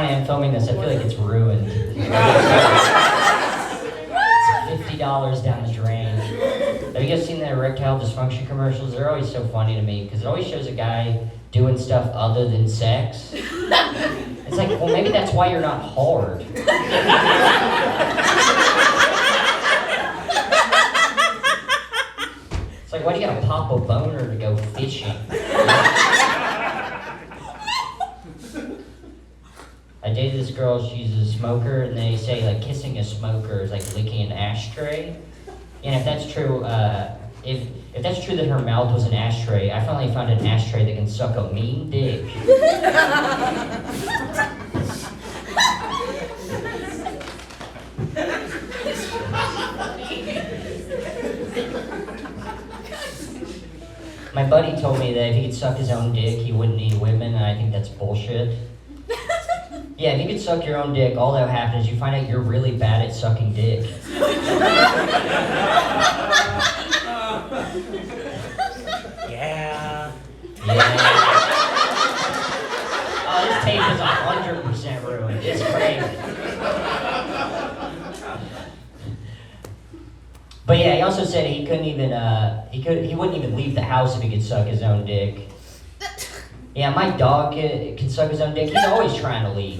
funny, I'm filming this, I feel like it's ruined. It's $50 down the drain. Have you guys seen the erectile dysfunction commercials? They're always so funny to me, because it always shows a guy doing stuff other than sex. It's like, well, maybe that's why you're not hard. It's like, why do you gotta pop a boner to go fishing? I dated this girl, she's a smoker, and they say like kissing a smoker is like licking an ashtray. And if that's true, if that's true that her mouth was an ashtray, I finally found an ashtray that can suck a mean dick. My buddy told me that if he could suck his own dick, he wouldn't need women, and I think that's bullshit. Yeah, if you could suck your own dick, all that would happen is you find out you're really bad at sucking dick. Yeah. Oh, this tape is 100% ruined. It's crazy. But yeah, he also said he couldn't even, he wouldn't even leave the house if he could suck his own dick. Yeah, my dog can suck his own dick. He's always trying to leave.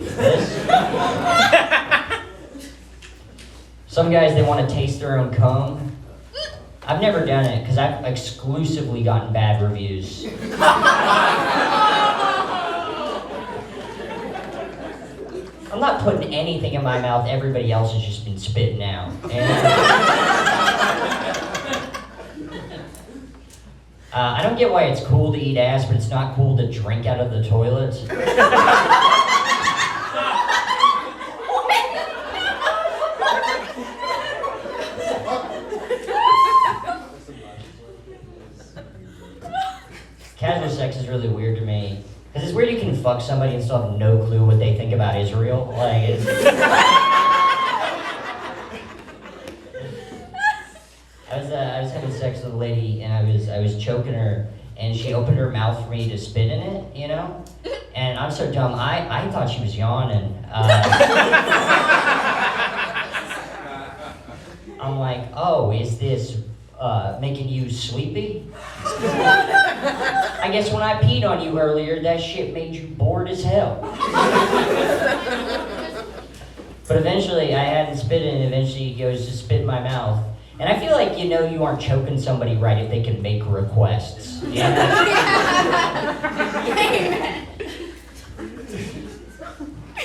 Some guys, they want to taste their own cum. I've never done it because I've exclusively gotten bad reviews. I'm not putting anything in my mouth everybody else has just been spitting out. I don't get why it's cool to eat ass, but it's not cool to drink out of the toilet. Casual sex is really weird to me. Because it's weird you can fuck somebody and still have no clue what they think about Israel. Like, it's... I was having sex with a lady and I was choking her and she opened her mouth for me to spit in it, you know? And I'm so dumb, I thought she was yawning. I'm like, oh, is this making you sleepy? I guess when I peed on you earlier, that shit made you bored as hell. But eventually, I hadn't spit in it, eventually he goes to spit in my mouth. And I feel like you aren't choking somebody right if they can make requests. You know?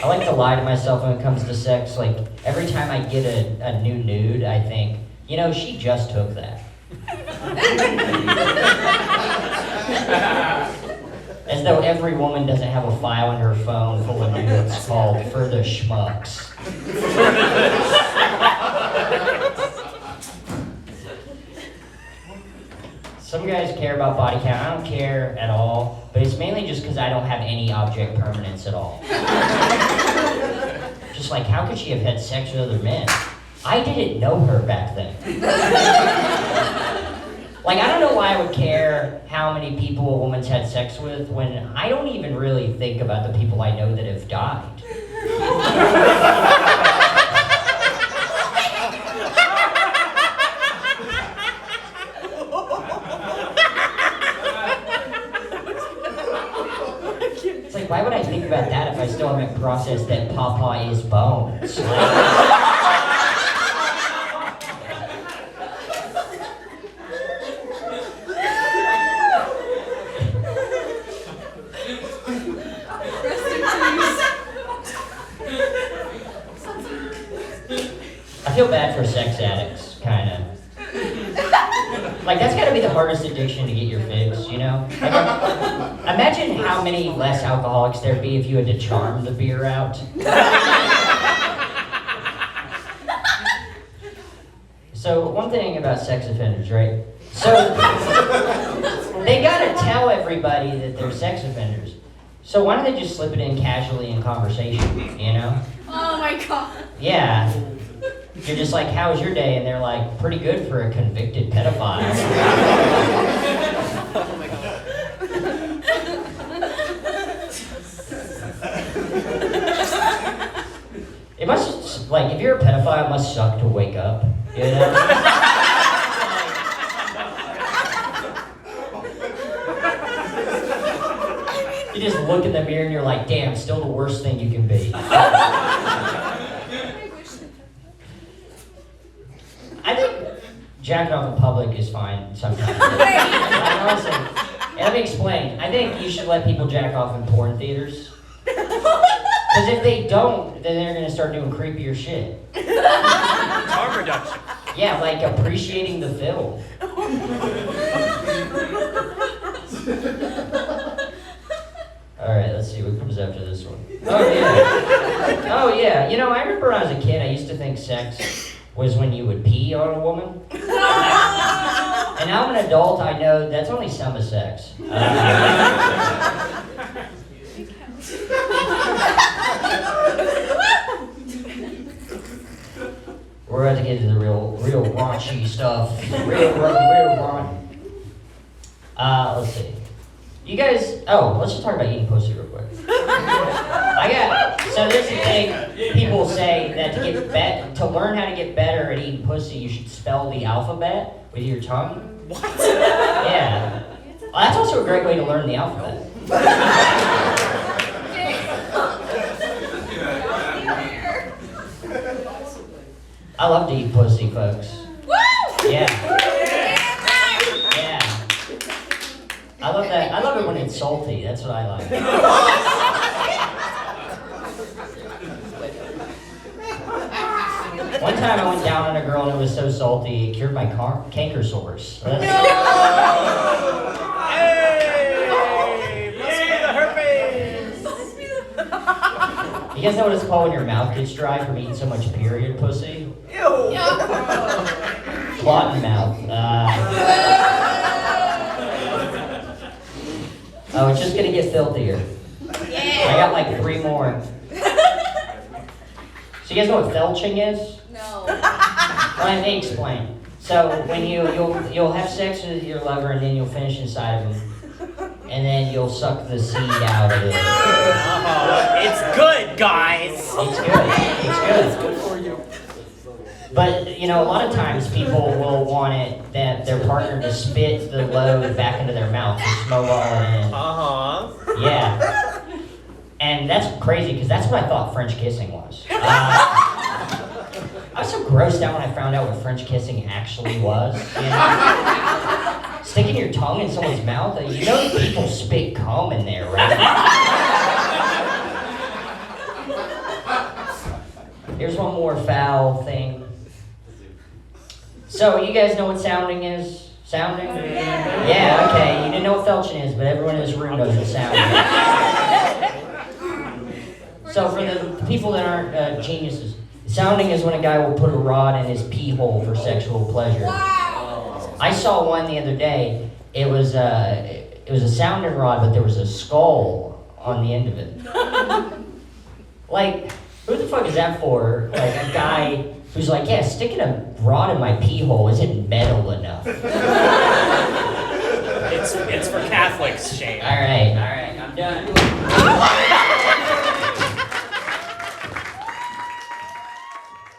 I like to lie to myself when it comes to sex. Like, every time I get a new nude, I think, she just took that. As though every woman doesn't have a file in her phone full of nudes called For the Schmucks. Some guys care about body count. I don't care at all, but it's mainly just because I don't have any object permanence at all. Just like, how could she have had sex with other men? I didn't know her back then. Like, I don't know why I would care how many people a woman's had sex with when I don't even really think about the people I know that have died. It's like, why would I think about that if I still haven't processed that Papa is bones? I feel bad for sex addicts, kind of. Like, that's gotta be the hardest addiction to get your fix, Like, imagine how many less alcoholics there'd be if you had to charm the beer out. So, one thing about sex offenders, right? So, they gotta tell everybody that they're sex offenders. So why don't they just slip it in casually in conversation, Oh my god. Yeah. You're just like, how was your day? And they're like, pretty good for a convicted pedophile. Oh my god. it must suck to wake up, you know? You just look in the mirror and you're like, damn, still the worst thing you can be. I think jacking off in public is fine sometimes. Honestly, let me explain. I think you should let people jack off in porn theaters. Because if they don't, then they're going to start doing creepier shit. Harm reduction. Yeah, like appreciating the film. Alright, let's see, what comes after this one? Oh yeah. Oh yeah, you know, I remember when I was a kid, I used to think sex was when you would pee on a woman. And now I'm an adult, I know that's only some of sex. We're about to get into the real raunchy stuff. Real raunchy. Let's see. You guys, let's just talk about eating pussy real quick. So this is the thing, people say that to learn how to get better at eating pussy, you should spell the alphabet with your tongue. What? Yeah. Well, that's also a great way to learn the alphabet. I love to eat pussy, folks. Woo! Yeah. Yeah. I love that. I love it when it's salty. That's what I like. One time I went down on a girl and it was so salty it cured my canker sores. Hey! Must be the herpes! You guys know what it's called when your mouth gets dry from eating so much period pussy? Ew! Clotting mouth. Oh, it's just gonna get filthier. I got like 3 more. So you guys know what felching is? No. Let me explain. So when you'll have sex with your lover and then you'll finish inside of him, and then you'll suck the seed out of it. It's good, guys! It's good. It's good for you. But you know, a lot of times people will want their partner to spit the load back into their mouth and smoke all it in. Yeah. And that's crazy because that's what I thought French kissing was. I was so grossed out when I found out what French kissing actually was. You know? Sticking your tongue in someone's mouth. You know that people spit cum in there, right? Here's one more foul thing. So you guys know what sounding is? Sounding? Yeah, okay. You didn't know what felching is, but everyone in this room knows what sounding is. So for the people that aren't geniuses, sounding is when a guy will put a rod in his pee hole for sexual pleasure. Wow. I saw one the other day. It was a sounding rod, but there was a skull on the end of it. Like, who the fuck is that for? Like a guy who's like, yeah, sticking a rod in my pee hole isn't metal enough. It's for Catholics, Shane. All right, I'm done.